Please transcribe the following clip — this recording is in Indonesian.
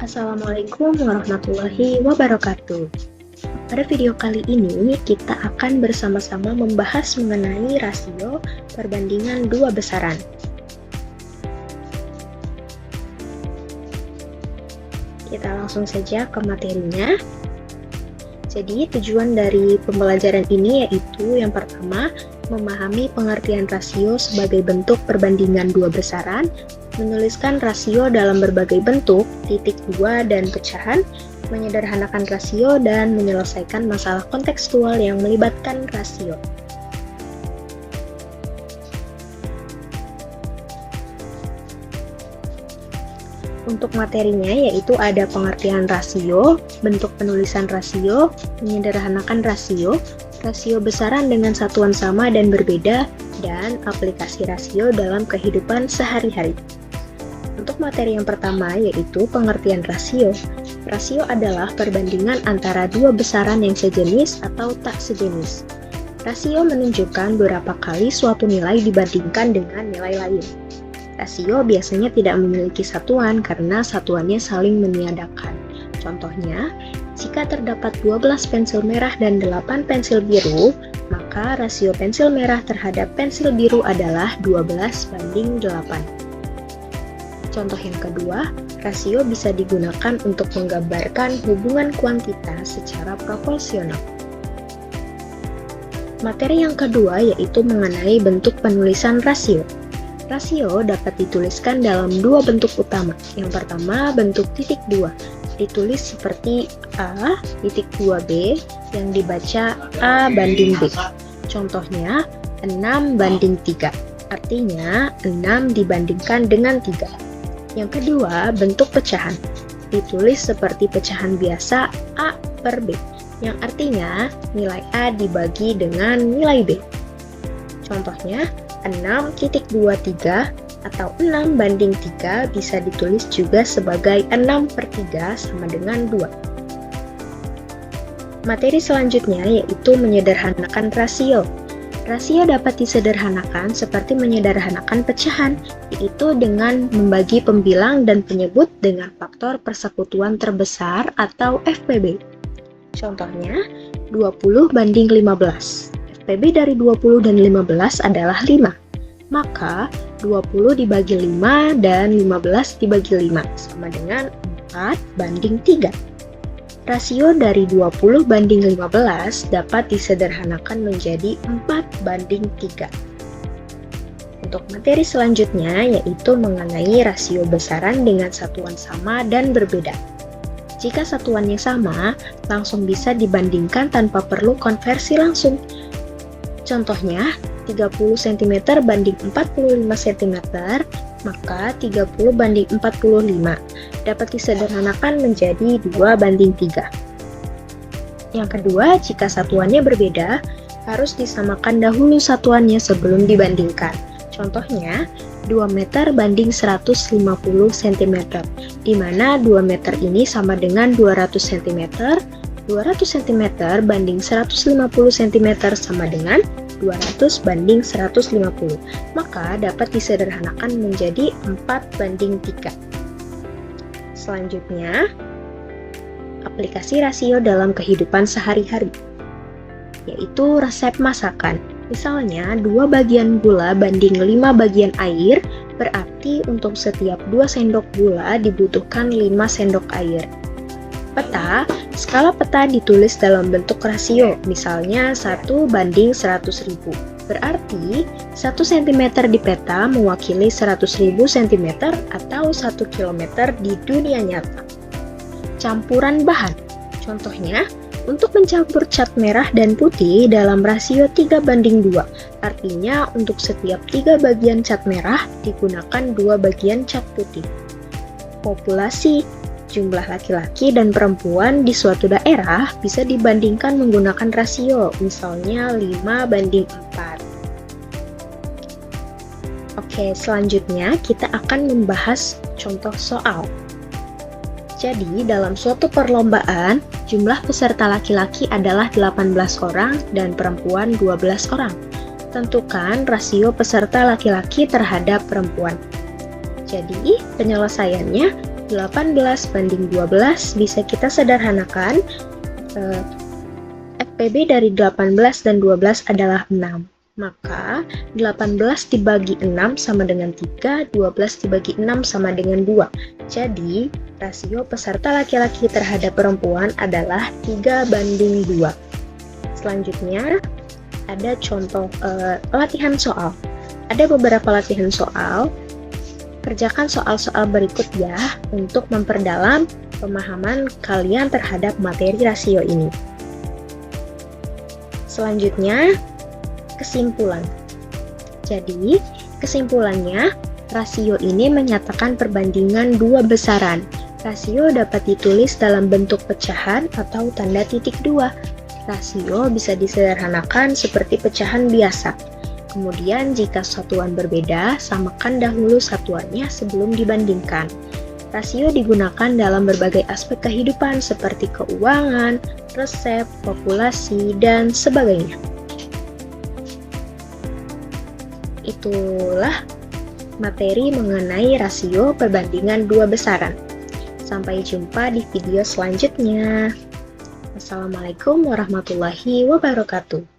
Assalamualaikum warahmatullahi wabarakatuh. Pada video kali ini, kita akan bersama-sama membahas mengenai rasio perbandingan dua besaran. Kita langsung saja ke materinya. Jadi, tujuan dari pembelajaran ini yaitu yang pertama, memahami pengertian rasio sebagai bentuk perbandingan dua besaran, menuliskan rasio dalam berbagai bentuk, titik dua, dan pecahan, menyederhanakan rasio, dan menyelesaikan masalah kontekstual yang melibatkan rasio. Untuk materinya yaitu ada pengertian rasio, bentuk penulisan rasio, menyederhanakan rasio, rasio besaran dengan satuan sama dan berbeda, dan aplikasi rasio dalam kehidupan sehari-hari. Untuk materi yang pertama yaitu pengertian rasio. Rasio adalah perbandingan antara dua besaran yang sejenis atau tak sejenis. Rasio menunjukkan berapa kali suatu nilai dibandingkan dengan nilai lain. Rasio biasanya tidak memiliki satuan karena satuannya saling meniadakan. Contohnya, jika terdapat 12 pensil merah dan 8 pensil biru, maka rasio pensil merah terhadap pensil biru adalah 12:8. Contoh yang kedua, rasio bisa digunakan untuk menggambarkan hubungan kuantitas secara proporsional. Materi yang kedua yaitu mengenai bentuk penulisan rasio. Rasio dapat dituliskan dalam dua bentuk utama. Yang pertama, bentuk titik 2, ditulis seperti A titik 2B yang dibaca A banding B. Contohnya, 6:3, artinya 6 dibandingkan dengan 3. Yang kedua, bentuk pecahan, ditulis seperti pecahan biasa A per B, yang artinya nilai A dibagi dengan nilai B. Contohnya, 6,23 atau 6:3 bisa ditulis juga sebagai 6/3 sama dengan 2. Materi selanjutnya yaitu menyederhanakan rasio. Rasio dapat disederhanakan seperti menyederhanakan pecahan, yaitu dengan membagi pembilang dan penyebut dengan faktor persekutuan terbesar atau FPB. Contohnya, 20:15. FPB dari 20 dan 15 adalah 5. Maka 20 dibagi 5 dan 15 dibagi 5 sama dengan 4:3. Rasio dari 20:15 dapat disederhanakan menjadi 4:3. Untuk materi selanjutnya yaitu mengenai rasio besaran dengan satuan sama dan berbeda. Jika satuannya sama, langsung bisa dibandingkan tanpa perlu konversi langsung. Contohnya, 30 cm banding 45 cm, maka 30 banding 45 dapat disederhanakan menjadi 2:3. Yang kedua, jika satuannya berbeda, harus disamakan dahulu satuannya sebelum dibandingkan. Contohnya, 2 meter banding 150 cm, di mana 2 meter ini sama dengan 200 cm, 200 cm banding 150 cm sama dengan 200/150, maka dapat disederhanakan menjadi 4:3. Selanjutnya, aplikasi rasio dalam kehidupan sehari-hari, yaitu resep masakan. Misalnya, 2 bagian gula banding 5 bagian air, berarti untuk setiap 2 sendok gula dibutuhkan 5 sendok air. Peta, skala peta ditulis dalam bentuk rasio, misalnya 1:100.000. Berarti, 1 cm di peta mewakili 100.000 cm atau 1 km di dunia nyata. Campuran bahan, contohnya, untuk mencampur cat merah dan putih dalam rasio 3:2, artinya untuk setiap 3 bagian cat merah digunakan 2 bagian cat putih. Populasi, jumlah laki-laki dan perempuan di suatu daerah bisa dibandingkan menggunakan rasio, misalnya 5:4. Oke, selanjutnya kita akan membahas contoh soal. Jadi, dalam suatu perlombaan, jumlah peserta laki-laki adalah 18 orang dan perempuan 12 orang. Tentukan rasio peserta laki-laki terhadap perempuan. Jadi, penyelesaiannya 18 banding 12 bisa kita sederhanakan. FPB dari 18 dan 12 adalah 6. Maka 18 dibagi 6 sama dengan 3, 12 dibagi 6 sama dengan 2. Jadi, rasio peserta laki-laki terhadap perempuan adalah 3 banding 2. Selanjutnya, ada contoh latihan soal. Ada beberapa latihan soal. Kerjakan soal-soal berikut ya untuk memperdalam pemahaman kalian terhadap materi rasio ini. Selanjutnya, kesimpulan. Jadi, kesimpulannya, rasio ini menyatakan perbandingan dua besaran. Rasio dapat ditulis dalam bentuk pecahan atau tanda titik dua. Rasio bisa disederhanakan seperti pecahan biasa. Kemudian, jika satuan berbeda, samakan dahulu satuannya sebelum dibandingkan. Rasio digunakan dalam berbagai aspek kehidupan seperti keuangan, resep, populasi, dan sebagainya. Itulah materi mengenai rasio perbandingan dua besaran. Sampai jumpa di video selanjutnya. Wassalamualaikum warahmatullahi wabarakatuh.